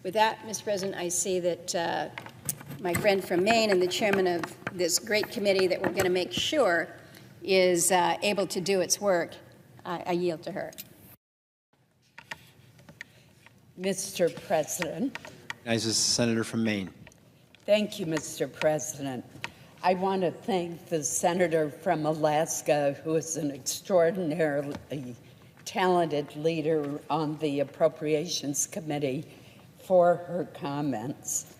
With that, Mr. President, I see that my friend from Maine and the chairman of this great committee that we're going to make sure is able to do its work. I yield to her. Mr. President. Recognizes the senator from Maine. Thank you, Mr. President. I want to thank the senator from Alaska, who is an extraordinarily talented leader on the Appropriations Committee, for her comments.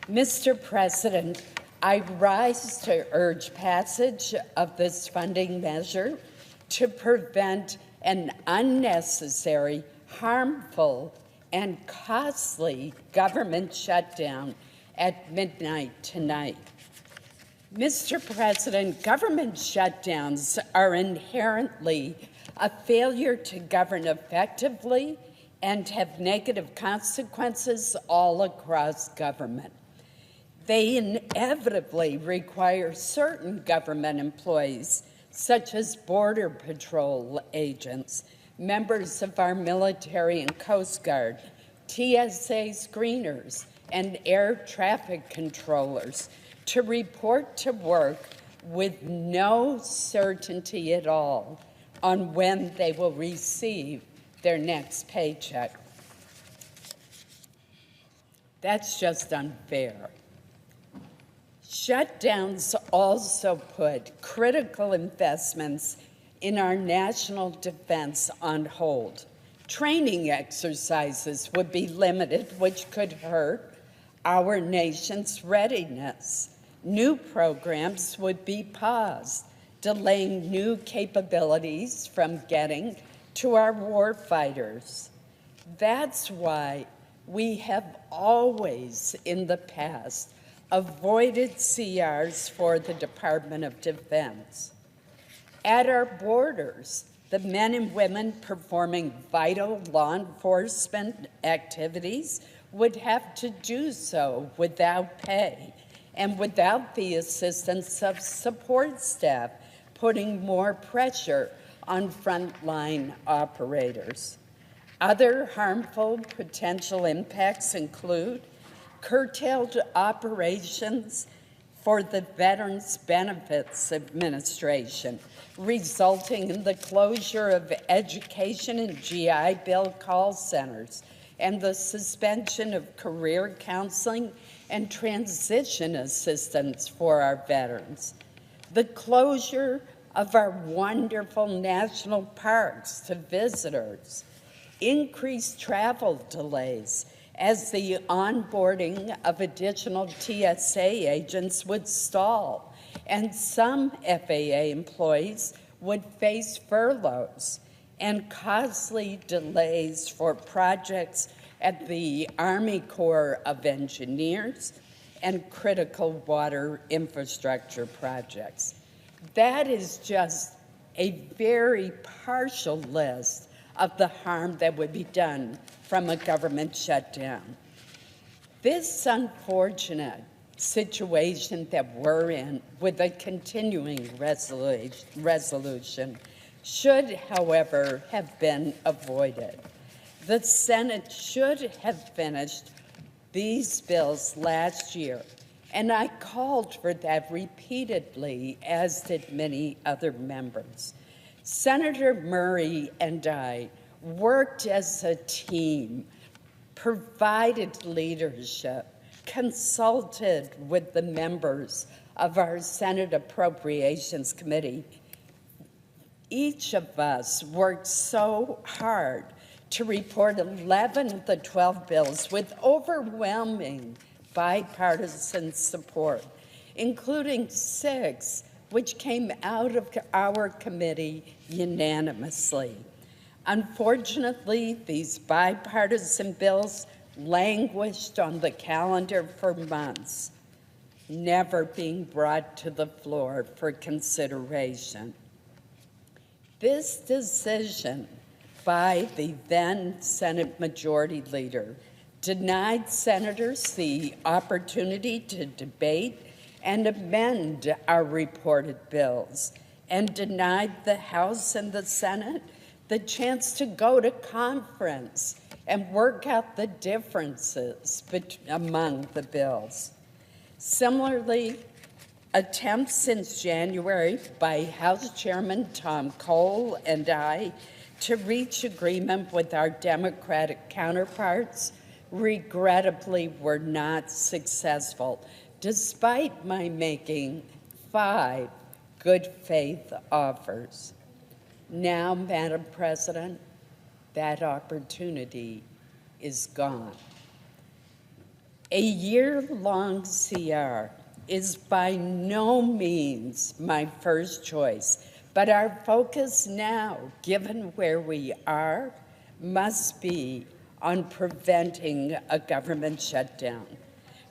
Mr. President, I rise to urge passage of this funding measure to prevent an unnecessary, harmful, and costly government shutdown at midnight tonight. Mr. President, government shutdowns are inherently a failure to govern effectively and have negative consequences all across government. They inevitably require certain government employees, such as Border Patrol agents, members of our military and Coast Guard, TSA screeners, and air traffic controllers, to report to work with no certainty at all on when they will receive their next paycheck. That's just unfair. Shutdowns also put critical investments in our national defense on hold. Training exercises would be limited, which could hurt our nation's readiness. New programs would be paused, delaying new capabilities from getting to our warfighters. That's why we have always in the past avoided CRs for the Department of Defense. At our borders, the men and women performing vital law enforcement activities would have to do so without pay and without the assistance of support staff, putting more pressure on frontline operators. Other harmful potential impacts include curtailed operations for the Veterans Benefits Administration, resulting in the closure of education and GI Bill call centers, and the suspension of career counseling and transition assistance for our veterans. The closure of our wonderful national parks to visitors, increased travel delays as the onboarding of additional TSA agents would stall, and some FAA employees would face furloughs, and costly delays for projects at the Army Corps of Engineers and critical water infrastructure projects. That is just a very partial list of the harm that would be done from a government shutdown. This unfortunate situation that we're in with a continuing resolution should, however, have been avoided. The Senate should have finished these bills last year, and I called for that repeatedly, as did many other members. Senator Murray and I worked as a team, provided leadership, consulted with the members of our Senate Appropriations Committee. Each of us worked so hard to report 11 of the 12 bills with overwhelming bipartisan support, including 6 which came out of our committee unanimously. Unfortunately, these bipartisan bills languished on the calendar for months, never being brought to the floor for consideration. This decision by the then Senate Majority Leader denied senators the opportunity to debate and amend our reported bills, and denied the House and the Senate the chance to go to conference and work out the differences among the bills. Similarly, attempts since January by House Chairman Tom Cole and I to reach agreement with our Democratic counterparts regrettably were not successful, despite my making 5 good faith offers. Now, Madam President, that opportunity is gone. A year-long CR is by no means my first choice, but our focus now, given where we are, must be on preventing a government shutdown.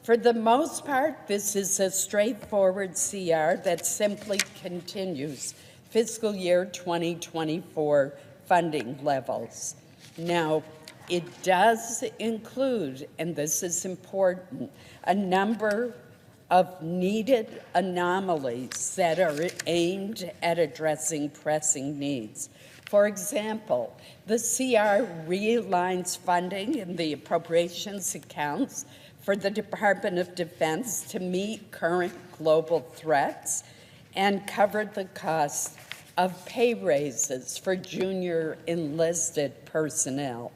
For the most part, this is a straightforward CR that simply continues fiscal year 2024 funding levels. Now, it does include, and this is important, a number of needed anomalies that are aimed at addressing pressing needs. For example, the CR realigns funding in the appropriations accounts for the Department of Defense to meet current global threats and cover the cost of pay raises for junior enlisted personnel.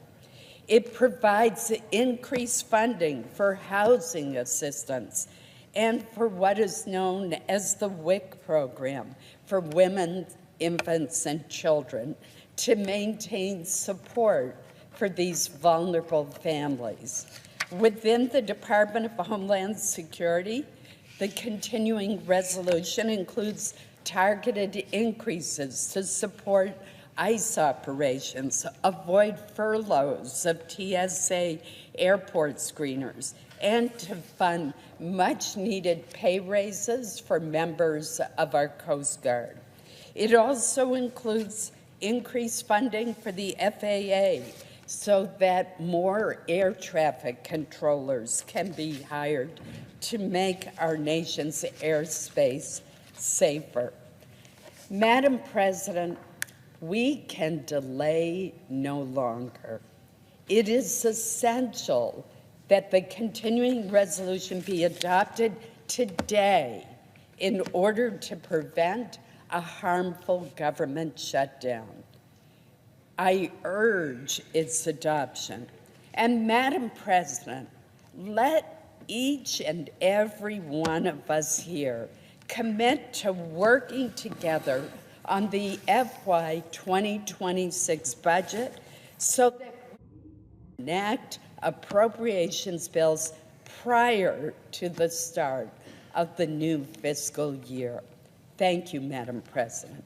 It provides increased funding for housing assistance and for what is known as the WIC program for women, infants, and children to maintain support for these vulnerable families. Within the Department of Homeland Security, the continuing resolution includes targeted increases to support ICE operations, avoid furloughs of TSA airport screeners, and to fund much-needed pay raises for members of our Coast Guard. It also includes increased funding for the FAA so that more air traffic controllers can be hired to make our nation's airspace safer. Madam President, we can delay no longer. It is essential that the continuing resolution be adopted today in order to prevent a harmful government shutdown. I urge its adoption. And Madam President, let each and every one of us here commit to working together on the FY 2026 budget so that we enact appropriations bills prior to the start of the new fiscal year. Thank you, Madam President.